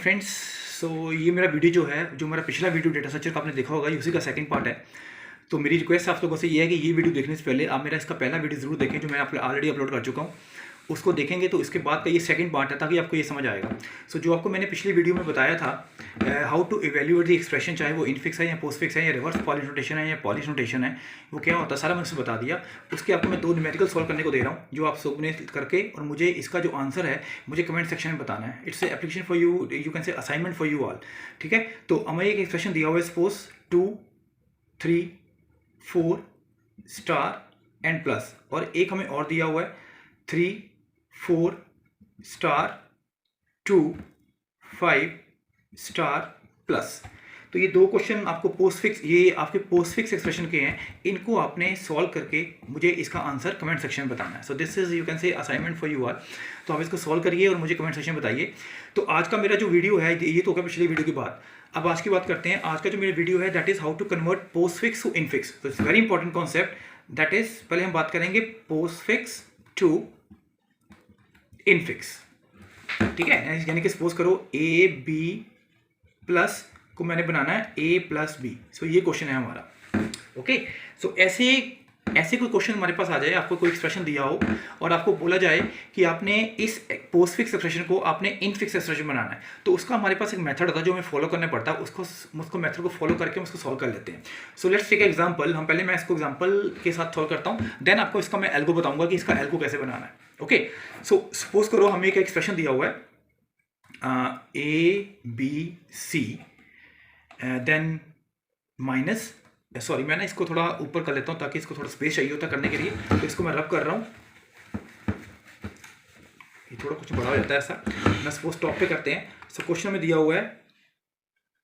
Morning friends. सो ये मेरा video जो मेरा पिछला वीडियो डेटा स्ट्रक्चर का आपने देखा होगा, उसी का सेकंड पार्ट है। तो मेरी रिक्वेस्ट आप लोगों से ये है कि ये वीडियो देखने से पहले आप मेरा इसका पहला वीडियो ज़रूर देखें, जो मैं ऑलरेडी अपलोड कर चुका हूँ। उसको देखेंगे तो इसके बाद का ये सेकंड पार्ट है, ताकि आपको ये समझ आएगा। सो जो आपको मैंने पिछली वीडियो में बताया था, how to evaluate the expression, चाहे वो इनफिक्स है या पोस्टफिक्स है या रिवर्स पॉलिश नोटेशन है या पॉलिश नोटेशन है, वो क्या होता है सारा मैंने उससे बता दिया। उसके आपको मैं 2 न्यूमेरिकल सॉल्व करने को दे रहा हूँ, जो आप सबने करके और मुझे इसका जो आंसर है मुझे कमेंट सेक्शन में बताना है। Its application for you, you can से असाइनमेंट फॉर यू ऑल। ठीक है, तो हमें एक एक्सप्रेशन दिया हुआ है, सपोज 2, 3, 4 स्टार एंड प्लस, और एक हमें और दिया हुआ है 3, 4 स्टार 2, 5 स्टार प्लस। तो ये 2 क्वेश्चन आपको पोस्टफिक्स, ये आपके पोस्टफिक्स एक्सप्रेशन के हैं। इनको आपने सॉल्व करके मुझे इसका आंसर कमेंट सेक्शन में बताना है। सो दिस इज, यू कैन से असाइनमेंट फॉर यू ऑल। तो आप इसको सॉल्व करिए और मुझे कमेंट सेक्शन में बताइए। तो आज का मेरा जो वीडियो है, ये तो होगा पिछले वीडियो के बाद। अब आज की बात करते हैं। आज का जो मेरा वीडियो है, that is how to convert postfix to infix. तो it's very important concept. That is, पहले हम बात करेंगे पोस्टफिक्स टू इनफिक्स। ठीक है, यानी कि सपोज करो ए बी प्लस को मैंने बनाना है ए प्लस बी। सो ये क्वेश्चन है हमारा। ओके, सो ऐसे कोई क्वेश्चन हमारे पास आ जाए, आपको कोई एक्सप्रेशन दिया हो और आपको बोला जाए कि आपने इस पोस्टफिक्स एक्सप्रेशन को आपने इनफिक्स एक्सप्रेशन बनाना है, तो उसका हमारे पास एक मेथड होता है जो हमें फॉलो करना पड़ता है। उसको मेथड को फॉलो करके हम उसको सॉल्व कर लेते हैं। So let's take example. मैं इसको एग्जांपल के साथ सॉल्व करता हूँ, देन आपको इसका मैं एल्गो बताऊंगा कि इसका एल्गो कैसे बनाना है। ओके, सो सपोज करो हमें एक एक्सप्रेशन दिया हुआ है A B c, then minus, sorry मैं ना इसको थोड़ा ऊपर कर लेता हूँ ताकि इसको थोड़ा स्पेस चाहिए होता करने के लिए, तो इसको मैं रब कर रहा हूँ। ये थोड़ा कुछ बड़ा हो जाता है ऐसा। मैं सपोज टॉप पे करते हैं। सो क्वेश्चन में दिया हुआ है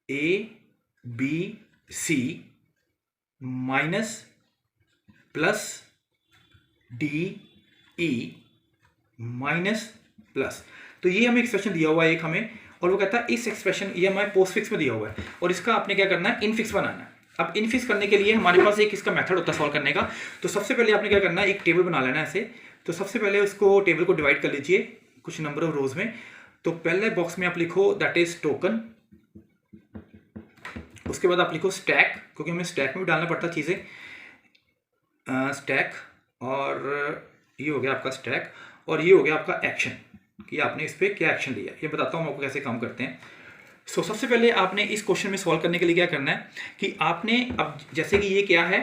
A B c minus plus d e minus plus. तो ये हमें एक्सप्रेशन दिया हुआ है एक हमें, और वो कहता है इस एक्सप्रेशन, ये हमारे पोस्टफिक्स में दिया हुआ है और इसका आपने क्या करना है, इनफिक्स बनाना है। अब इनफिक्स करने के लिए हमारे पास एक इसका मेथड होता है सॉल्व करने का। तो सबसे पहले आपने क्या करना है, एक टेबल बना लेना है ऐसे। तो सबसे पहले उसको टेबल को डिवाइड कर लीजिए कुछ नंबर ऑफ रोज में। तो पहले बॉक्स में आप लिखो दैट इज टोकन, उसके बाद आप लिखो स्टैक, क्योंकि हमें स्टैक में भी डालना पड़ता चीज़ें, स्टैक, और ये हो गया आपका स्टैक, और ये हो गया आपका एक्शन कि आपने इस पर क्या एक्शन लिया। ये बताता हूँ आपको कैसे काम करते हैं। सो सबसे पहले आपने इस क्वेश्चन में सॉल्व करने के लिए क्या करना है कि आपने, अब जैसे कि ये क्या है,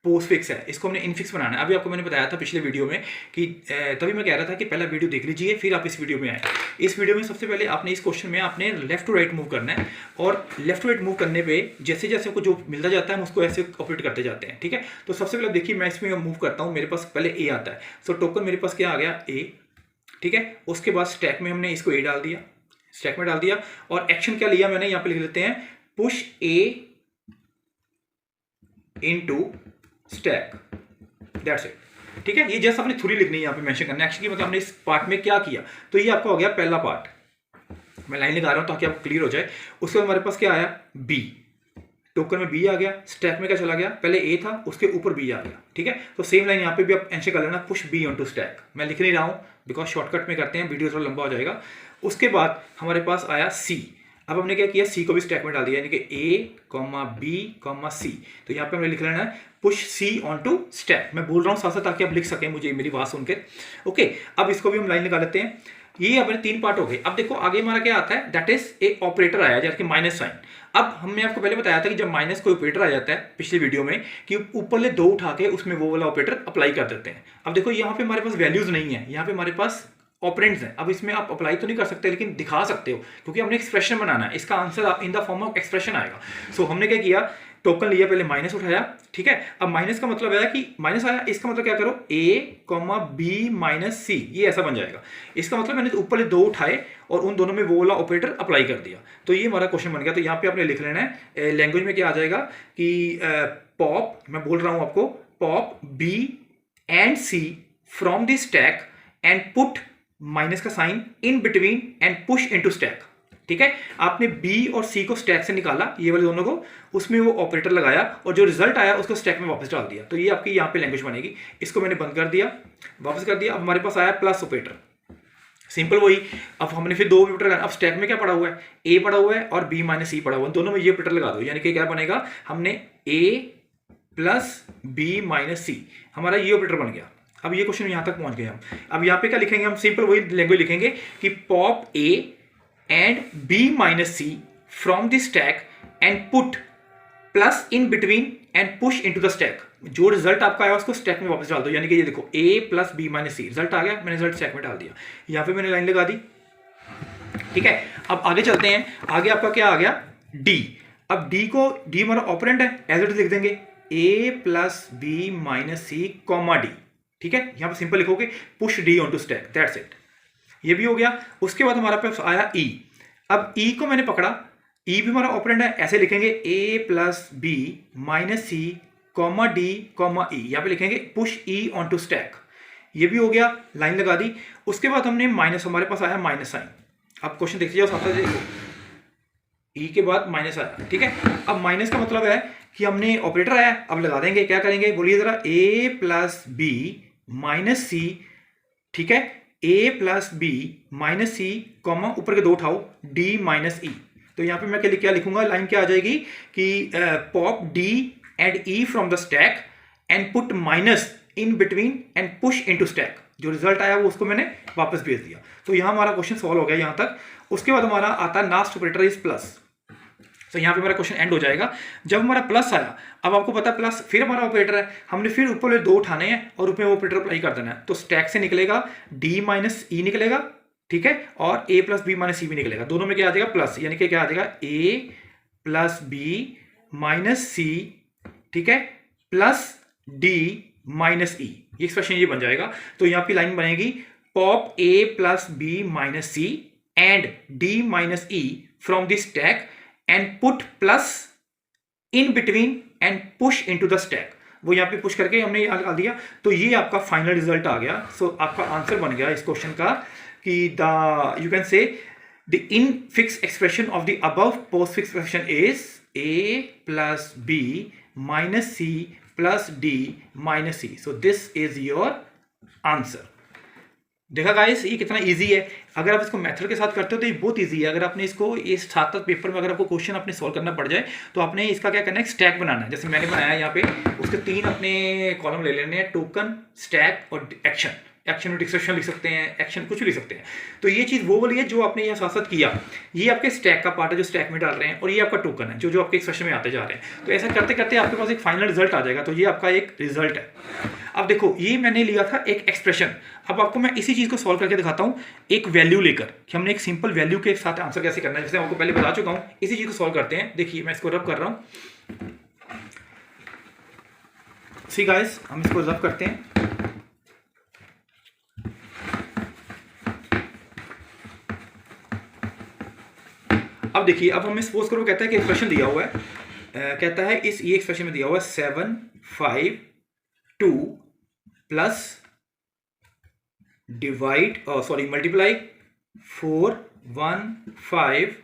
पोस्टफिक्स है, इसको हमने इनफिक्स बनाना है। अभी आपको मैंने बताया था पिछले वीडियो में कि तभी मैं कह रहा था कि पहला वीडियो देख लीजिए फिर आप इस वीडियो में आए। इस वीडियो में सबसे पहले आपने इस क्वेश्चन में आपने लेफ्ट टू राइट मूव करना है, और लेफ्ट टू राइट मूव करने पे जैसे जैसे को जो मिलता जाता है हम उसको ऐसे ऑपरेट करते जाते हैं। ठीक है, तो सबसे पहले देखिए मैं इसमें मूव करता हूँ। मेरे पास पहले ए आता है। सो टोकन मेरे पास क्या आ गया, ए। ठीक है, उसके बाद स्टैक में हमने इसको ए डाल दिया, स्टैक में डाल दिया, और एक्शन क्या लिया मैंने, यहां पे लिख लेते हैं push A into stack, that's it. ठीक है, ये जैसा आपने थ्योरी लिखनी है यहां पे मेंशन करना है। एक्शन की मतलब हमने इस पार्ट में क्या किया, तो ये आपका हो गया पहला पार्ट। मैं लाइन लगा रहा हूं ताकि आपको क्लियर हो जाए। उसके बाद हमारे पास क्या आया, बी। टोकन में बी आ गया, स्टैक में क्या चला गया, पहले ए था उसके ऊपर बी आ गया। ठीक है, तो सेम लाइन यहाँ पे भी आप एंशन कर लेना, push b on to stack. मैं लिख नहीं रहा हूँ बिकॉज शॉर्टकट में करते हैं, वीडियो थोड़ा लंबा हो जाएगा। उसके बाद हमारे पास आया सी। अब हमने क्या किया, सी को भी स्टैक में डाल दिया, यानी कि a comma b comma c. तो यहाँ पे हमें लिख लेना है push c on to stack. मैं बोल रहा हूँ साथ साथ ताकि आप लिख सकें मुझे मेरी बात सुन के। ओके, अब इसको भी हम लाइन लगा लेते हैं। ये अपने 3 पार्ट हो गए। अब देखो आगे हमारा क्या आता है, दैट इज एक ऑपरेटर आया जैसे माइनस साइन। अब हमने आपको पहले बताया था कि जब माइनस कोई ऑपरेटर आ जाता है पिछली वीडियो में, कि ऊपर ले 2 उठा के उसमें वो वाला ऑपरेटर अप्लाई कर देते हैं। अब देखो यहाँ पे हमारे पास वैल्यूज नहीं है, यहाँ पे हमारे पास ऑपरेंड्स हैं। अब इसमें आप अप्लाई तो नहीं कर सकते लेकिन दिखा सकते हो, क्योंकि हमने एक्सप्रेशन बनाना है। इसका answer in the form of expression आएगा। सो हमने क्या किया, टोकन लिया, पहले माइनस उठाया। ठीक है, अब माइनस का मतलब है कि माइनस आया, इसका मतलब क्या करो, ए कॉमा बी माइनस सी, ये ऐसा बन जाएगा। इसका मतलब मैंने ऊपर 2 उठाए और उन दोनों में वो वाला ऑपरेटर अप्लाई कर दिया। तो ये हमारा क्वेश्चन बन गया। तो यहाँ पे आपने लिख लेना है, लैंग्वेज में क्या आ जाएगा कि पॉप, मैं बोल रहा हूँ आपको, pop B and C from the stack and put minus का sign in between and push into stack. ठीक है, आपने बी और सी को स्टैक से निकाला, ये वाले दोनों को, उसमें वो ऑपरेटर लगाया और जो रिजल्ट आया उसको स्टैक में वापस डाल दिया। तो ये आपकी यहाँ पे लैंग्वेज बनेगी। इसको मैंने बंद कर दिया, वापस कर दिया। अब हमारे पास आया प्लस ऑपरेटर। सिंपल वही। अब हमने फिर दो ऑपरेटर, अब स्टैक में क्या पड़ा हुआ है, ए पड़ा हुआ है और बी माइनस सी पड़ा हुआ है, दोनों में ये ऑपरेटर लगा दो, यानी कि क्या बनेगा, हमने ए प्लस बी माइनस सी, हमारा ये ऑपरेटर बन गया। अब ये क्वेश्चन यहां तक पहुंच गए हम। अब यहां पे क्या लिखेंगे हम, सिंपल वही लैंग्वेज लिखेंगे कि pop A and B minus C from the stack and put plus in between and push into the stack. जो रिजल्ट आपका आया उसको स्टैक में वापस डाल दो, यानी कि ये देखो ए प्लस बी माइनस सी रिजल्ट आ गया, मैंने रिजल्ट स्टैक में डाल दिया, यहां पे मैंने लाइन लगा दी। ठीक है, अब आगे चलते हैं। आगे आपका क्या आ गया, डी। अब डी को, डी हमारा ऑपरेंड है, एज इट इज लिख देंगे A plus B minus C comma D. ठीक है, यहां पर सिंपल लिखोगे push D on to stack, that's it. ये भी हो गया। उसके बाद हमारा पास आया ई। अब ई को मैंने पकड़ा, ई भी हमारा ऑपरेंड है, ऐसे लिखेंगे A plus B minus C comma D comma E, यहां पे लिखेंगे push E on to stack. ये भी हो गया, लाइन लगा दी। उसके बाद हमने माइनस, हमारे पास आया माइनस साइन। अब क्वेश्चन देखिए साथ देखो, ई के बाद माइनस आया। ठीक है, अब माइनस का मतलब है कि हमने ऑपरेटर आया, अब लगा देंगे, क्या करेंगे बोलिए जरा, ए प्लस बी माइनस सी। ठीक है, ए plus B minus C comma ऊपर के दो उठाओ डी माइनस ई। तो यहां पे मैं क्या लिखूंगा, लाइन क्या आ जाएगी कि pop D and E from the stack and put minus in between and push into stack. जो रिजल्ट आया वो उसको मैंने वापस भेज दिया। तो यहां हमारा क्वेश्चन सॉल्व हो गया यहां तक। उसके बाद हमारा आता है लास्ट ऑपरेटर इज प्लस। तो यहां पे हमारा क्वेश्चन एंड हो जाएगा। जब हमारा प्लस आया, अब आपको पता है प्लस फिर हमारा ऑपरेटर है, हमने फिर ऊपर दो उठाने हैं और ऊपर ऑपरेटर अप्लाई कर देना है। तो स्टैक से निकलेगा डी माइनस ई निकलेगा, ठीक है, और ए प्लस बी माइनस सी भी निकलेगा। दोनों में क्या आ जाएगा, प्लस, यानी कि क्या आ जाएगा ए प्लस बी माइनस सी, ठीक है, प्लस डी माइनस ई। ये एक्सप्रेशन ये बन जाएगा। तो यहां पे लाइन बनेगी pop A plus B minus C and D minus E from the stack and put plus in between and push into the stack. वो यहां पे पुश करके हमने डाल दिया। तो ये आपका फाइनल रिजल्ट आ गया। सो आपका आंसर बन गया इस क्वेश्चन का कि द यू कैन से the in fix expression of the above post fix expression is a plus b minus c plus d minus c। So this is your answer. देखा guys, ये कितना easy है। अगर आप इसको मेथड के साथ करते हो तो ये बहुत इजी है। अगर आपने इसको इस 7 पेपर में अगर आपको क्वेश्चन अपने सॉल्व करना पड़ जाए तो आपने इसका क्या करना है, स्टैक बनाना है। जैसे मैंने बनाया यहाँ पे, उसके 3 अपने कॉलम ले लेने हैं, टोकन, स्टैक और एक्शन। एक्शन और डिस्क्रिप्शन लिख सकते हैं, एक्शन कुछ भी लिख सकते हैं। तो ये चीज़ वो वाली है जो आपने यहाँ साथ साथ किया। ये आपके स्टैक का पार्ट है जो स्टैक में डाल रहे हैं, और ये आपका टोकन है जो आपके एक्सप्रेशन में आते जा रहे हैं। तो ऐसा करते करते आपके पास एक फाइनल रिजल्ट आ जाएगा। तो ये आपका एक रिजल्ट है। अब देखो, ये मैंने लिया था एक एक्सप्रेशन। अब आपको मैं इसी चीज़ को सॉल्व करके दिखाता हूँ, एक वैल्यू लेकर, कि हमने एक सिंपल वैल्यू के साथ आंसर कैसे करना है। जैसे आपको पहले बता चुका हूँ, इसी चीज़ को सॉल्व करते हैं। देखिए मैं इसको रब कर रहा हूँ। सी गाइस, हम इसको रब करते हैं। अब देखिए, अब हमें सपोज करो, कहता है कि एक्सप्रेशन दिया हुआ है, कहता है इस ये एक्सप्रेशन में दिया हुआ है 7 5 2 plus divide multiply 4 1 5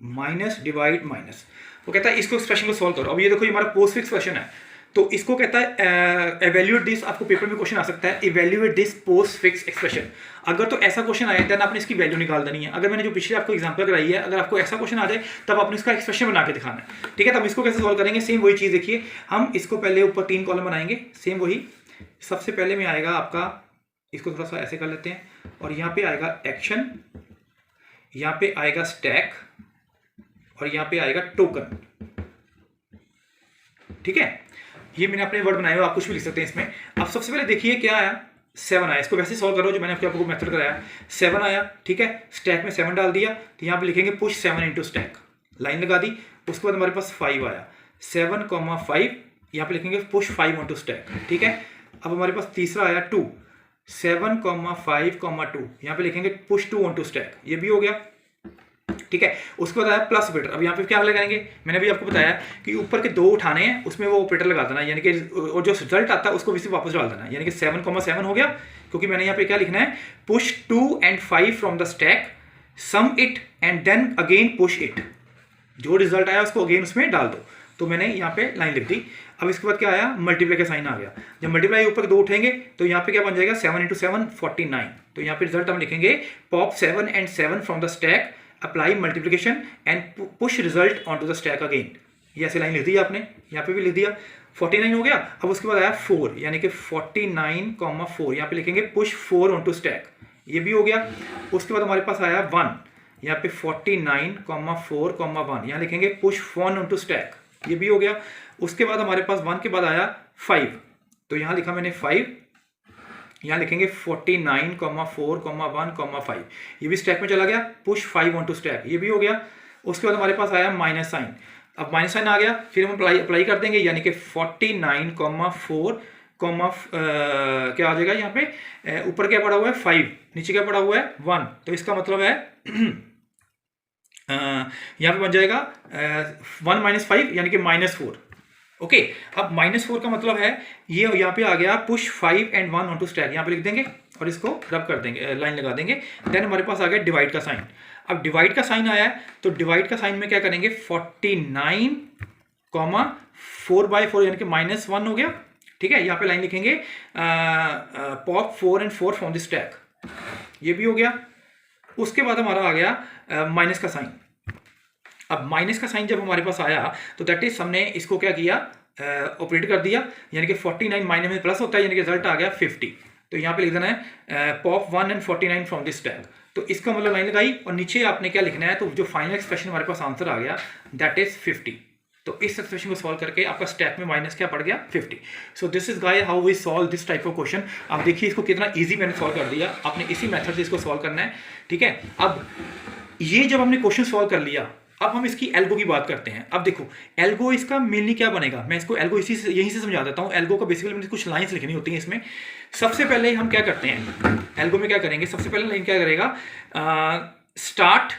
minus divide minus. वो कहता है इसको एक्सप्रेशन को सॉल्व करो। अब ये देखो, ये हमारा पोस्ट फिक्स एक्सप्रेशन है। तो इसको कहता है एवेल्यूएट दिस। आपको पेपर में क्वेश्चन आ सकता है, evaluate this post fix expression. अगर तो ऐसा क्वेश्चन आए देन आपने इसकी वैल्यू निकाल देनी है। अगर मैंने जो पिछले आपको एग्जांपल कराई है, अगर आपको ऐसा क्वेश्चन आ जाए तब आपने इसका एक्सप्रेशन बना के दिखाना है। ठीक है, तब इसको कैसे सॉल्व करेंगे, सेम वही चीज़। देखिए, हम इसको पहले ऊपर 3 कॉलम बनाएंगे, सेम वही। सबसे पहले में आएगा आपका, इसको थोड़ा सा ऐसे कर लेते हैं, और यहाँ पे आएगा एक्शन, यहाँ पे आएगा स्टैक, और यहाँ पे आएगा टोकन। ठीक है, ये मैंने अपने वर्ड बनाए हुए, आप कुछ भी लिख सकते हैं इसमें। अब सबसे पहले देखिए क्या आया, 7 आया। इसको वैसे सॉल्व करो जो मैंने आपको मेथड कराया। 7 आया, ठीक है, स्टैक में 7 डाल दिया। तो यहाँ पे लिखेंगे पुश 7 इनटू स्टैक, लाइन लगा दी। उसके बाद हमारे पास 5 आया, 7 5, यहाँ पे लिखेंगे पुश 5 इनटू स्टैक। ठीक है, अब हमारे पास तीसरा आया 2, 7 5 2, यहाँ पे लिखेंगे पुश 2 इनटू स्टैक। ये भी हो गया। ठीक है, उसके बाद आया प्लस ऑपरेटर। अब यहाँ पे क्या लगाएंगे, मैंने भी आपको बताया कि ऊपर के 2 उठाने हैं, उसमें वो ऑपरेटर लगा देना, यानी कि और जो रिजल्ट आता है उसको भी वापस डाल देना, यानी कि 7 7 हो गया। क्योंकि मैंने यहाँ पे क्या लिखना है, push 2 and 5 from the stack, sum it and then again push it. जो रिजल्ट आया उसको अगेन उसमें डाल दो। तो मैंने यहाँ पे लाइन लिख दी। अब इसके बाद क्या आया, मल्टीप्लाई का साइन आ गया। जब मल्टीप्लाई ऊपर 2 उठेंगे तो यहाँ पे क्या बन जाएगा, 7 × 7 49। तो यहाँ पे रिजल्ट हम लिखेंगे pop 7 and 7 from the stack, apply multiplication and push result on to the stack again. ये ऐसे लाइन लिख दी आपने, यहाँ पे भी लिख दिया। 49 हो गया। अब उसके बाद आया 4, यानी कि 49,4, यहाँ पे लिखेंगे पुश 4 ऑन टू स्टैक, ये भी हो गया। उसके बाद हमारे पास आया 1, यहाँ पे 49,4,1, यहाँ लिखेंगे पुश 1 ऑन टू स्टैक, ये भी हो गया। उसके बाद हमारे पास 1 के बाद आया 5, तो यहाँ लिखा मैंने 5, यहाँ लिखेंगे 49,4,1,5, ये भी स्टैक में चला गया, पुश 5 ऑन टू स्टैक, ये भी हो गया। उसके बाद हमारे पास आया माइनस साइन, अब माइनस साइन आ गया, फिर हम अप्लाई कर देंगे, यानी कि 49,4, क्या आ जाएगा यहाँ पे, ऊपर क्या पड़ा हुआ है 5, नीचे क्या पड़ा हुआ है 1, तो इसका मतलब है यहाँ पे बन जाएगा 1 - 5 यानी कि -4। ओके, अब -4 का मतलब है ये यहाँ पे आ गया push 5 and 1 on to stack, यहाँ पे लिख देंगे और इसको रब कर देंगे, लाइन लगा देंगे। देन हमारे पास आ गया डिवाइड का साइन। अब डिवाइड का साइन आया है तो डिवाइड का साइन में क्या करेंगे, 49, 4/4 यानी कि -1 हो गया। ठीक है, यहाँ पे लाइन लिखेंगे pop 4 and 4 from the stack, ये भी हो गया। उसके बाद हमारा आ गया माइनस का साइन। अब माइनस का साइन जब हमारे पास आया तो दैट इज हमने इसको क्या किया, ऑपरेट कर दिया, यानी कि 49 माइनस में प्लस होता है, यानी कि रिजल्ट आ गया 50। तो यहाँ पे लिख देना है pop 1 and 49 from this stack. तो इसका मतलब लाइन लगाई और नीचे आपने क्या लिखना है, तो जो फाइनल एक्सप्रेशन हमारे पास आंसर आ गया दैट इज 50। तो इस एक्सप्रेशन को सॉल्व करके आपका स्टैक में माइनस क्या पड़ गया 50। So this is guys how we solve this type of question. आप देखिए इसको कितना इजी मैंने सॉल्व कर दिया, आपने इसी मेथड से इसको सॉल्व करना है। ठीक है, अब ये जब हमने क्वेश्चन सॉल्व कर लिया, अब हम इसकी एल्गो की बात करते हैं। अब देखो एल्गो इसका मेनली क्या बनेगा, मैं इसको एल्गो यहीं से समझा देता हूँ। एल्गो का बेसिकली मुझे कुछ लाइंस लिखनी होती हैं इसमें। सबसे पहले हम क्या करते हैं एल्गो में, क्या करेंगे, सबसे पहले लाइन क्या करेगा, start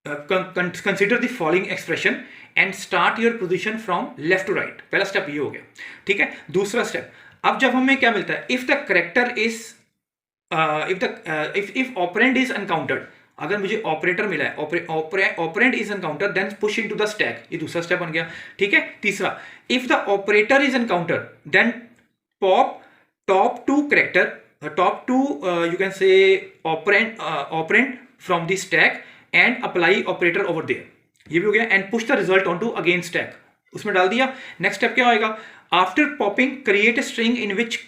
consider the following expression and start your position from left to right. पहला स्टेप ये हो गया। ठीक है, दूसरा स्टेप, अब जब हमें क्या मिलता है, if the character is if operand is encountered, अगर मुझे ऑपरेटर मिला है, operand is encounter, then push into the stack, ये दूसरा स्टेप बन गया। ठीक है, तीसरा, if the operator is encounter then pop top two character, top two you can say operand from the stack and apply operator over there, ये भी हो गया। And push the result on to again stack, उसमें डाल दिया। Next step क्या होएगा, after popping create a string in which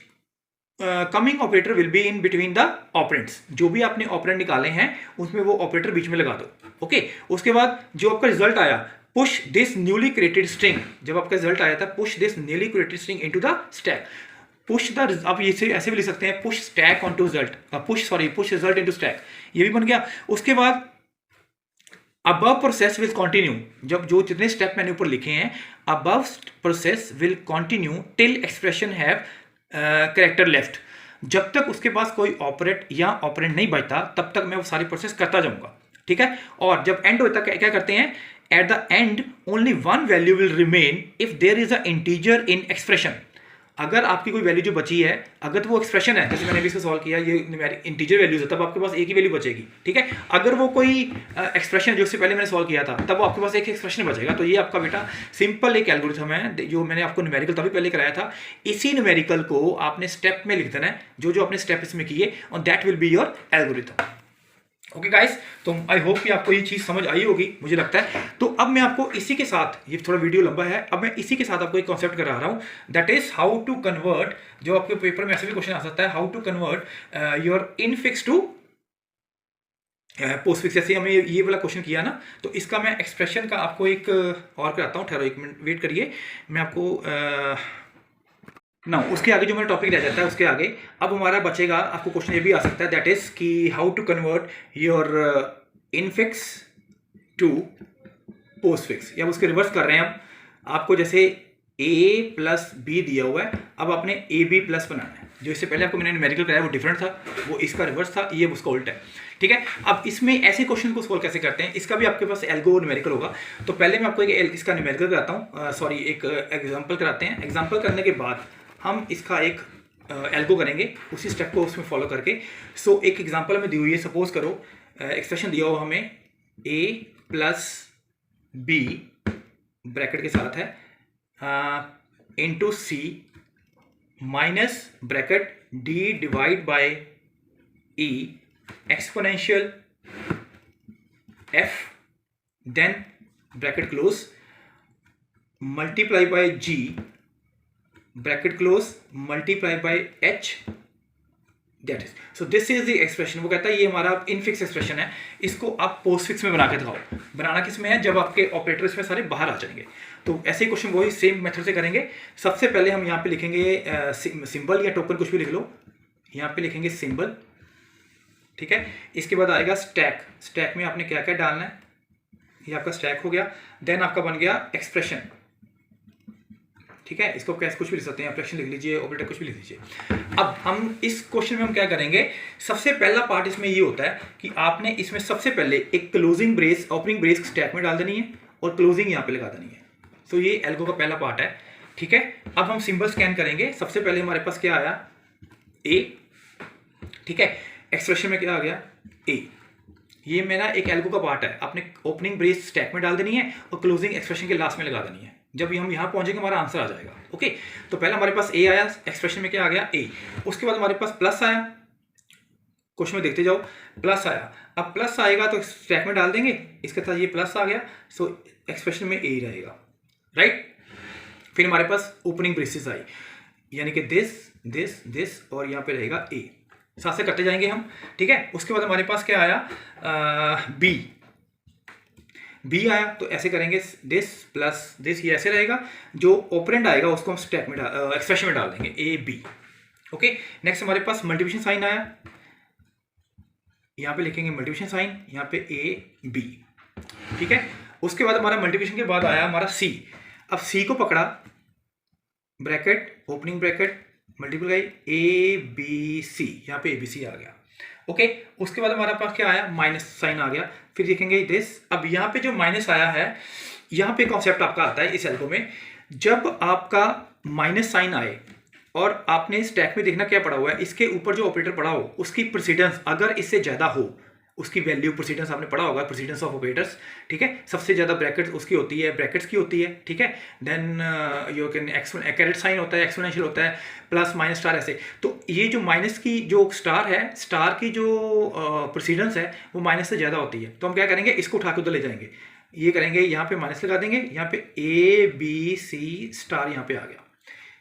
coming operator will be in between the operands, जो भी आपने ऑपरेंड निकाले हैं उसमें वो ऑपरेटर बीच में लगा दो। ओके, उसके बाद जो आपका रिजल्ट आया, push this newly created string, जब आपका रिजल्ट आया था push this newly created string into the stack, push the, आप ये ऐसे भी लिख सकते हैं, push stack on to result, push result into stack, ये भी बन गया। उसके बाद अबव प्रोसेस विल कंटिन्यू, जब जो जितने स्टेप मैंने ऊपर लिखे हैं, above process will continue till expression have character left, जब तक उसके पास कोई ऑपरेट या ऑपरेंड नहीं बचता तब तक मैं वो सारी प्रोसेस करता जाऊंगा। ठीक है, और जब एंड होता है क्या करते हैं, at the end only one value will remain if there is a integer in expression, अगर आपकी कोई वैल्यू जो बची है, अगर तो वो एक्सप्रेशन है, जैसे मैंने भी इसको सॉल्व किया, ये इंटीजर वैल्यूज है, तब आपके पास एक ही वैल्यू बचेगी। ठीक है, अगर वो कोई एक्सप्रेशन है जो इससे पहले मैंने सॉल्व किया था, तब वो आपके पास एक एक्सप्रेशन बचेगा। तो ये आपका बेटा सिंपल एक एल्गोरिथम है, जो मैंने आपको न्यूमेरिकल तभी पहले कराया था। इसी न्यूमेरिकल को आपने स्टेप में लिख देना है, जो जो आपने स्टेप इसमें किए, और that will be your algorithm. Okay guys, तो आई होप कि आपको ये चीज़ समझ आई होगी, मुझे लगता है। तो अब मैं आपको इसी के साथ, ये थोड़ा वीडियो लंबा है, अब मैं इसी के साथ आपको एक कॉन्सेप्ट करा रहा हूँ, that is how to convert, जो आपके पेपर में ऐसे भी क्वेश्चन आ सकता है, how to convert your infix to postfix. जैसे हमने ये वाला क्वेश्चन किया ना, तो इसका मैं एक्सप्रेशन का आपको एक और कराता हूँ, ठहरो एक मिनट वेट करिए, मैं आपको ना उसके आगे जो मेरा टॉपिक रह जाता है उसके आगे अब हमारा बचेगा, आपको क्वेश्चन ये भी आ सकता है, दैट इज कि how to convert your infix to postfix, या उसके रिवर्स कर रहे हैं हम। आपको जैसे a + b दिया हुआ है, अब आपने ab+ बनाना है। जो इससे पहले आपको मैंने न्यूमेरिकल कराया वो डिफरेंट था, वो इसका रिवर्स था, ये उसका उल्टा है। ठीक है, अब इसमें ऐसे क्वेश्चन को सोल्व कैसे करते हैं, इसका भी आपके पास एल्गो न्यूमेरिकल होगा। तो पहले मैं आपको एक इसका न्यूमेरिकल कराता हूँ, सॉरी एक एग्जाम्पल कराते हैं। एग्जाम्पल करने के बाद हम इसका एक एल्गो करेंगे, उसी स्टेप को उसमें फॉलो करके। सो एक एग्जांपल हमें दी हुई है, सपोज करो एक्सप्रेशन दिया हो हमें a + b ब्रैकेट के साथ है into C minus bracket D divide by E exponential F then bracket close multiply by G bracket close multiply by H that is so this is the expression. वो कहता है ये हमारा infix expression है, इसको आप पोस्ट फिक्स में बना के दिखाओ। बनाना किस में है, जब आपके ऑपरेटर इसमें सारे बाहर आ जाएंगे। तो ऐसे ही क्वेश्चन वही सेम मेथड से करेंगे। सबसे पहले हम यहाँ पे लिखेंगे सिंबल या टोकन, कुछ भी लिख लो। यहाँ पे लिखेंगे सिंबल, ठीक है। इसके बाद आएगा स्टैक। स्टैक में आपने क्या क्या डालना है, ये आपका स्टैक हो गया। देन आपका बन गया एक्सप्रेशन, ठीक है। इसको कैसे कुछ भी लिख सकते हैं, ऑपरेशन लिख लीजिए, ऑपरेटर कुछ भी लिख लीजिए। अब हम इस क्वेश्चन में हम क्या करेंगे, सबसे पहला पार्ट इसमें ये होता है कि आपने इसमें सबसे पहले एक closing brace opening brace stack में डाल देनी है और क्लोजिंग यहाँ पे लगा देनी है। तो ये एल्गो का पहला पार्ट है, ठीक है। अब हम सिंबल स्कैन करेंगे। सबसे पहले हमारे पास क्या आया, ए, ठीक है। एक्सप्रेशन में क्या आ गया, ए। ये मेरा एक एल्गो का पार्ट है, आपने ओपनिंग ब्रेस स्टैक में डाल देनी है और क्लोजिंग एक्सप्रेशन के लास्ट में लगा देनी है। जब हम यहाँ पहुंचेंगे हमारा आंसर आ जाएगा, ओके। तो पहला हमारे पास ए आया, एक्सप्रेशन में क्या आ गया, ए। उसके बाद हमारे पास प्लस आया, क्वेश्चन में देखते जाओ, प्लस आया। अब प्लस आएगा तो स्टैक में डाल देंगे, इसके साथ ये प्लस आ गया, सो एक्सप्रेशन में ए ही रहेगा, राइट। फिर हमारे पास ओपनिंग ब्रेसेस आई, यानी कि दिस दिस दिस और यहाँ पे रहेगा ए, साथ से करते जाएंगे हम, ठीक है। उसके बाद हमारे पास क्या आया, बी। बी आया तो ऐसे करेंगे, दिस प्लस दिस, ये ऐसे रहेगा। जो ऑपरेंड आएगा उसको हम स्टैक में एक्सप्रेशन में डाल देंगे, ए बी, ओके। नेक्स्ट हमारे पास मल्टीप्लिकेशन साइन आया, यहाँ पे लिखेंगे मल्टीप्लिकेशन साइन, यहाँ पे ए बी, ठीक है। उसके बाद हमारा मल्टीप्लिकेशन के बाद आया हमारा सी। अब सी को पकड़ा, bracket opening bracket multiply A B C, यहाँ पे ए बी सी आ गया, ओके। उसके बाद हमारे पास क्या आया, माइनस साइन आ गया। फिर देखेंगे दिस। अब यहाँ पे जो माइनस आया है, यहाँ पे कॉन्सेप्ट आपका आता है इस एल्गो में, जब आपका माइनस साइन आए और आपने स्टैक में देखना क्या पड़ा हुआ है, इसके ऊपर जो ऑपरेटर पड़ा हो उसकी प्रेसिडेंस अगर इससे ज़्यादा हो, उसकी वैल्यू प्रेसिडेंस आपने पढ़ा होगा, प्रेसिडेंस ऑफ ऑपरेटर्स, ठीक है। सबसे ज़्यादा ब्रैकेट्स उसकी होती है, ब्रैकेट्स की होती है, ठीक है। Then you can caret sign होता है, एक्सपोनेंशियल होता है, प्लस माइनस स्टार, ऐसे। तो ये जो माइनस की जो स्टार है, स्टार की जो प्रेसिडेंस है वो माइनस से ज़्यादा होती है। तो हम क्या करेंगे, इसको उठा के उधर ले जाएंगे, ये करेंगे, यहाँ पे माइनस लगा देंगे, यहाँ पे ए बी सी स्टार यहाँ पे आ गया।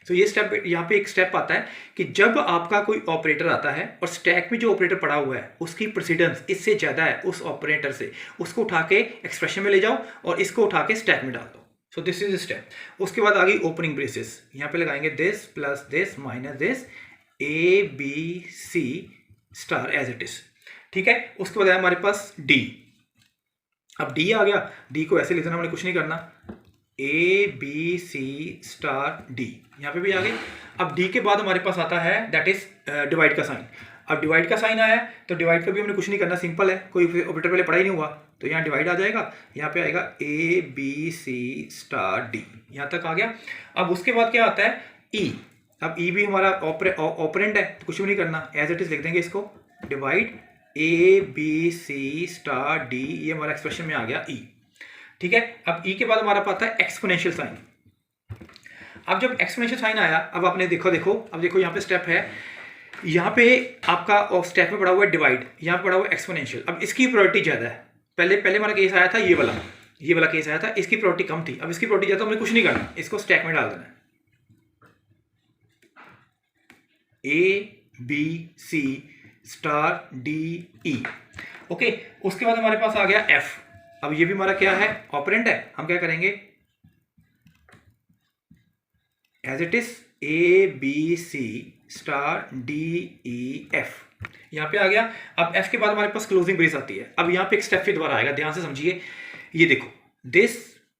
तो ये स्टेप, यहाँ पे एक स्टेप आता है कि जब आपका कोई ऑपरेटर आता है और स्टैक में जो ऑपरेटर पड़ा हुआ है उसकी प्रेसिडेंस इससे ज़्यादा है उस ऑपरेटर से, उसको उठा के एक्सप्रेशन में ले जाओ और इसको उठा के स्टैक में डाल दो। So this is step. उसके बाद आ गई ओपनिंग ब्रेसेस, यहाँ पे लगाएंगे this plus this minus this, A B C star as it is, ठीक है। उसके बाद आया हमारे पास डी। अब डी आ गया, डी को ऐसे लिखना, हमने कुछ नहीं करना, A B C star D, यहाँ पे भी आ गए। अब डी के बाद हमारे पास आता है दैट इज डिवाइड का साइन। अब डिवाइड का साइन आया तो डिवाइड का भी हमने कुछ नहीं करना, सिंपल है, कोई ऑपरेटर पहले पढ़ा ही नहीं हुआ, तो यहाँ डिवाइड आ जाएगा, यहाँ पे आएगा A B C star D, यहाँ तक आ गया। अब उसके बाद क्या आता है, ई। अब ई भी हमारा ऑपरेंड है, तो कुछ भी नहीं करना, एज इट इज लिख देंगे इसको, divide A B C star D, ये हमारा एक्सप्रेशन में आ गया ई, ठीक है। अब ई के बाद हमारा पाता है एक्सपोनेंशियल साइन। अब जब एक्सपोनेंशियल साइन आया, अब आपने देखो अब देखो यहाँ पे स्टेप है, यहाँ पे आपका स्टेप में पड़ा हुआ है डिवाइड, यहाँ पे पड़ा हुआ है एक्सपोनेंशियल। अब इसकी प्रायोरिटी ज़्यादा है, पहले हमारा केस आया था ये वाला केस आया था, इसकी प्रायोरिटी कम थी। अब इसकी प्रायोरिटी ज़्यादा, हमने कुछ नहीं करना, इसको स्टैक में डाल देना है, A B C star D E, okay. उसके बाद हमारे पास आ गया एफ। अब ये भी हमारा क्या है, ऑपरेंड है, हम क्या करेंगे, as it is A B C star D E F, यहाँ पे आ गया। अब एफ के बाद हमारे पास क्लोजिंग ब्रेस आती है। अब यहाँ पे एक स्टेप फिर दोबारा आएगा, ध्यान से समझिए, ये देखो दिस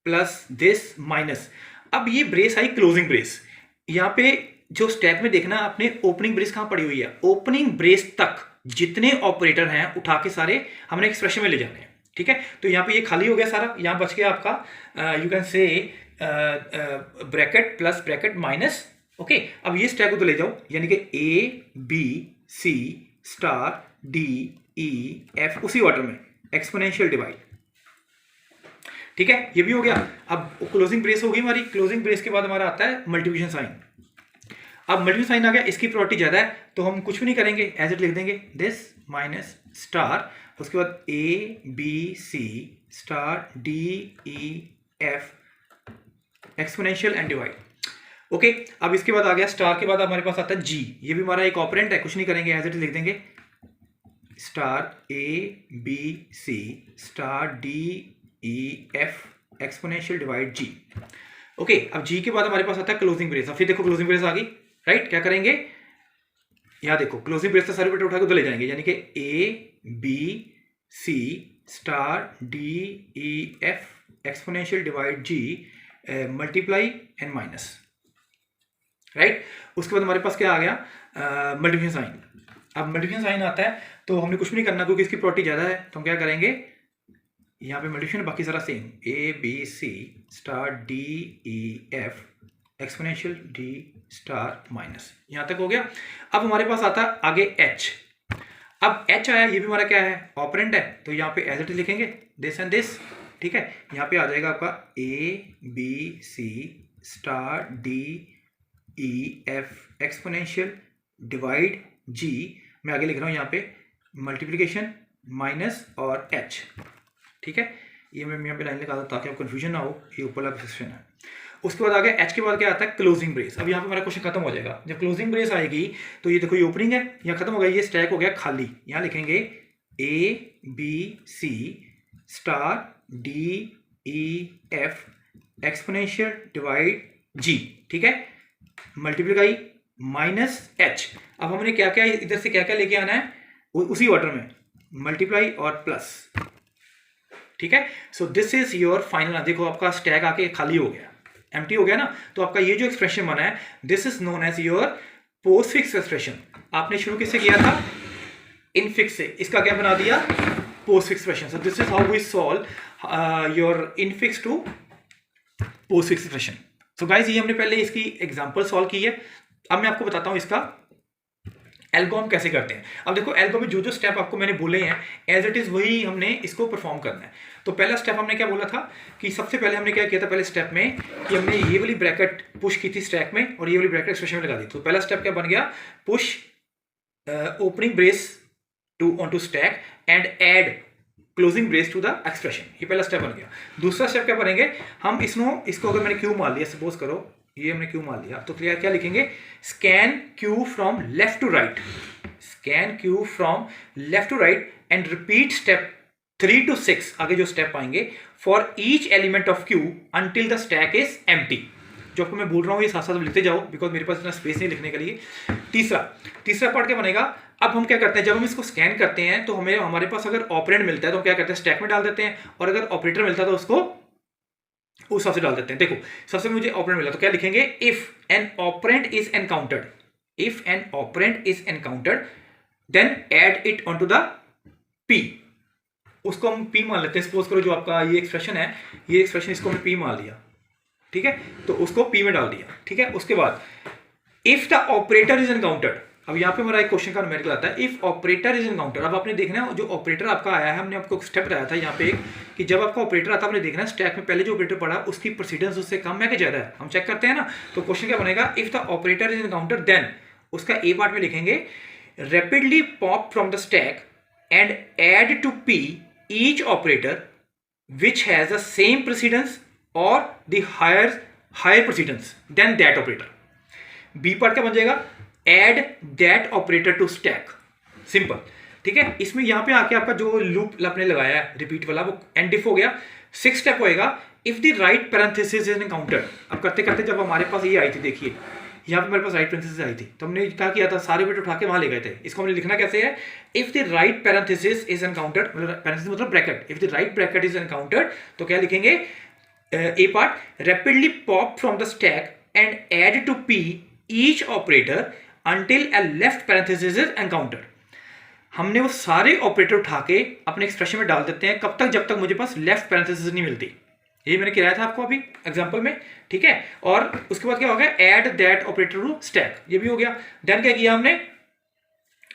प्लस दिस माइनस। अब ये ब्रेस आई क्लोजिंग ब्रेस, यहाँ पे जो स्टेप में देखना आपने ओपनिंग ब्रेस कहाँ पड़ी हुई है, ओपनिंग ब्रेस तक जितने ऑपरेटर हैं उठा के सारे हमने एक्सप्रेशन में ले जाने हैं, ठीक है। तो यहाँ पे ये खाली हो गया सारा, यहाँ बच गया आपका you can say bracket plus bracket minus, okay. अब ये स्टैक को तो ले जाओ, यानी कि A B C star D E F, उसी ऑर्डर में एक्सपोनेंशियल डिवाइड, ठीक है, ये भी हो गया। अब क्लोजिंग ब्रेस होगी हमारी, क्लोजिंग ब्रेस के बाद हमारा आता है मल्टीप्लिकेशन साइन। अब मल्टीप्लिकेशन साइन आ गया, इसकी प्रॉपर्टी ज्यादा है तो हम कुछ भी नहीं करेंगे, एज इट लिख देंगे दिस माइनस स्टार, उसके बाद A B C star D E F exponential and divide. Okay, अब इसके बाद आ गया स्टार के बाद हमारे पास आता है जी, ये भी हमारा एक ऑपरेंट है, कुछ नहीं करेंगे, एज इट लिख देंगे star A B C star D E F exponential divide G. Okay, अब जी के बाद हमारे पास आता है क्लोजिंग ब्रेस। अब फिर देखो क्लोजिंग ब्रेस आ गई, राइट, क्या करेंगे, यहां देखो क्लोजिंग ब्रेस का सारे बेटे उठा के उधर ले जाएंगे, यानी कि A B C star D E F exponential divide G multiply and minus, right. उसके बाद हमारे पास क्या आ गया, मल्टीप्लिकेशन साइन। अब मल्टीप्लिकेशन साइन आता है तो हमने कुछ भी नहीं करना क्योंकि इसकी प्रॉपर्टी ज्यादा है, तो हम क्या करेंगे, यहाँ पे मल्टीप्लिकेशन बाकी सारा same, A B C star D E F exponential D star minus, यहाँ तक हो गया। अब हमारे पास आता है आगे एच। अब एच आया, ये भी हमारा क्या है, ऑपरेंट है, तो यहाँ पे एज इट इज लिखेंगे दिस एंड दिस, ठीक है। यहाँ पे आ जाएगा आपका A B C star D E F exponential divide G, मैं आगे लिख रहा हूँ यहाँ पे मल्टीप्लिकेशन माइनस और एच, ठीक है। ये मैं यहाँ पे लाइन लगा दूँ ताकि आपको कन्फ्यूजन ना हो, ये ऊपर वाला सेक्शन है। उसके बाद आगे एच के बाद क्या आता है, क्लोजिंग ब्रेस। अब यहाँ पे हमारा क्वेश्चन खत्म हो जाएगा। जब क्लोजिंग ब्रेस आएगी तो ये देखो ये ओपनिंग है, यहाँ खत्म हो गया, ये स्टैक हो गया खाली। यहाँ लिखेंगे A B C star D E F exponential divide G, ठीक है, मल्टीप्लाई माइनस एच। अब हमने क्या क्या इधर से क्या क्या लेके आना है, उसी ऑर्डर में मल्टीप्लाई और प्लस, ठीक है। सो दिस इज योर फाइनल। देखो आपका स्टैक आके खाली हो गया, एम्प्टी हो गया ना, तो आपका ये जो एक्सप्रेशन बना है this is known as your postfix expression. आपने शुरू किससे किया था, इनफिक्स से, इसका क्या बना दिया, postfix expression. So this is how we solve your infix to postfix expression. So guys ये हमने पहले इसकी एग्जांपल सॉल्व की है। अब मैं आपको बताता हूं इसका एल्गो कैसे करते हैं। अब देखो एल्गो में जो जो स्टेप आपको मैंने बोले हैं एज इट इज वही हमने इसको परफॉर्म करना है। तो पहला स्टेप हमने क्या बोला था कि सबसे पहले हमने क्या किया था, पहले स्टेप में कि हमने ये वाली ब्रैकेट पुश की थी स्टैक में और ये वाली ब्रैकेट एक्सप्रेशन में लगा दी। तो पहला स्टेप क्या बन गया, push opening brace to on to stack and add closing brace to the expression, ये पहला स्टेप बन गया। दूसरा स्टेप क्या करेंगे हम, इसको अगर मैंने क्यू मान लिया, सपोज करो ये हमने क्यू मान लिया, तो क्या लिखेंगे, scan Q from left to right, scan Q from left to right and repeat step 3 to 6 आगे जो स्टेप आएंगे for each element of Q until the stack is empty. जो आपको मैं बोल रहा हूँ ये साथ साथ लिखते जाओ बिकॉज मेरे पास इतना स्पेस नहीं लिखने के लिए। तीसरा पार्ट क्या बनेगा, अब हम क्या करते हैं, जब हम इसको स्कैन करते हैं तो हमारे पास अगर ऑपरेंड मिलता है तो हम क्या करते हैं, स्टैक में डाल देते हैं, और अगर ऑपरेटर मिलता है तो उसको उस हिसाब से डाल देते हैं। देखो सबसे मुझे ऑपरेंड मिला तो क्या लिखेंगे, if an operand is encountered, if an operand is encountered then add it on to the P, उसको हम पी मान लेते हैं। सपोज करो जो आपका ये एक्सप्रेशन है, ये एक्सप्रेशन इसको हमने पी मान लिया, ठीक है, तो उसको पी में डाल दिया, ठीक है। उसके बाद if the operator is encountered, अब यहाँ पे हमारा एक क्वेश्चन का न्यूमेरिकल आता है, इफ ऑपरेटर इज एनकाउंटर्ड। अब आपने देखना है जो ऑपरेटर आपका आया है, हमने आपको स्टेप बताया था यहाँ पे कि जब आपका ऑपरेटर आता है आपने देखना है स्टैक में पहले जो ऑपरेटर पड़ा उसकी प्रेसिडेंस उससे कम है कि ज्यादा है, हम चेक करते हैं ना। तो क्वेश्चन क्या बनेगा, if the operator is encountered then उसका ए पार्ट में लिखेंगे rapidly pop from the stack and add to P each operator which has the same precedence or the higher precedence than that operator। B part क्या बन जाएगा, add that operator to stack, simple, ठीक है। इसमें यहां पे आके आपका जो लूप आपने लगाया है रिपीट वाला वो एंड इफ हो गया। 6th स्टेप होएगा if the right parenthesis is encountered. अब करते करते जब हमारे पास ये आई थी, देखिए यहाँ पे मेरे पास राइट पैरेंथेसिस आई थी तो हमने क्या किया था, सारे बिट उठा के वहां ले गए थे। इसको हमने लिखना कैसे है, if the right parenthesis is encountered, parenthesis मतलब bracket, if the right bracket is encountered तो क्या लिखेंगे, a part rapidly pop from the stack and add to P each operator until a left parenthesis is encountered. हमने वो सारे operator उठा के अपने एक्सप्रेशन में डाल देते हैं, कब तक, जब तक मुझे पास लेफ्ट पैरेंथेसिस नहीं मिलती। ये मैंने किया था आपको अभी एग्जांपल में, ठीक है। और उसके बाद क्या हो गया, add that operator to stack, ये भी हो गया। देन क्या किया हमने,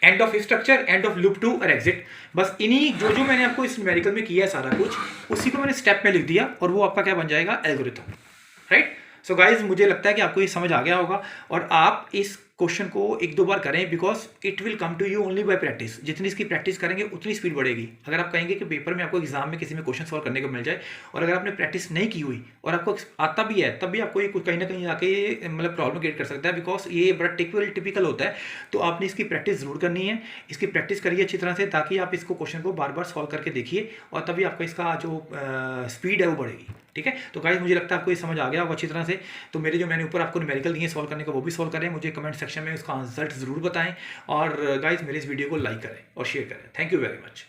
end of structure, end of loop to और एग्जिट। बस इन्हीं जो जो मैंने आपको इस न्यूमेरिकल में किया है सारा कुछ, उसी को मैंने स्टेप में लिख दिया और वो आपका क्या बन जाएगा, एल्गोरिथम, राइट। सो गाइज मुझे लगता है कि आपको ये समझ आ गया होगा और आप इस क्वेश्चन को एक दो बार करें, because it will come to you only by practice. जितनी इसकी प्रैक्टिस करेंगे उतनी स्पीड बढ़ेगी। अगर आप कहेंगे कि पेपर में आपको एग्जाम में किसी में क्वेश्चन सॉल्व करने को मिल जाए और अगर आपने प्रैक्टिस नहीं की हुई और आपको आता भी है, तब भी आपको ये कहीं ना कहीं आके मतलब प्रॉब्लम क्रिएट कर सकता है, बिकॉज ये बड़ा टिपिकल होता है। तो आपने इसकी प्रैक्टिस जरूर करनी है, इसकी प्रैक्टिस करिए अच्छी तरह से, ताकि आप इसको क्वेश्चन को बार बार सॉल्व करके देखिए और तभी आपका इसका जो स्पीड है वो बढ़ेगी, ठीक है। तो गाइस मुझे लगता है आपको ये समझ आ गया होगा अच्छी तरह से। तो मेरे जो मैंने ऊपर आपको न्यूमेरिकल दिए सॉल्व करने को, वो भी सॉल्व करें, मुझे कमेंट सेक्शन में उसका रिजल्ट ज़रूर बताएं और गाइस मेरे इस वीडियो को लाइक करें और शेयर करें। Thank you very much.